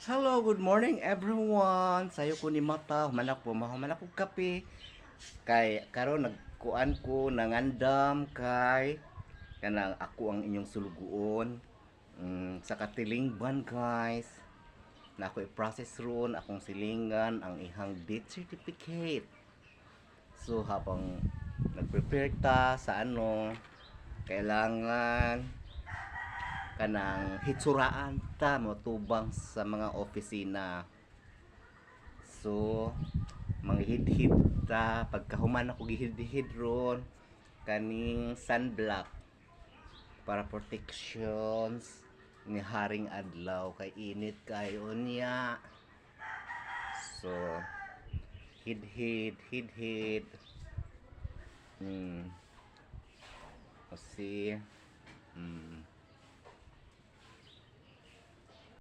Hello, good morning everyone. Sayo ko ni mata, humanak po, mahumanak ko kape. Kay karon nagkuan ko nangandam kay kanang ako ang inyong suluguon. Sa katilingban guys. Na ako i-process ron akong silingan ang ihang death certificate. So habang nagprepare ta sa kailangan kanang hitsuraan ta motubang sa mga opisina. So manghid-hid ta pagkahuman ako gihid-hid ron kaning sunblock para protections ni haring adlaw kay init kayo niya. So hid-hid kasi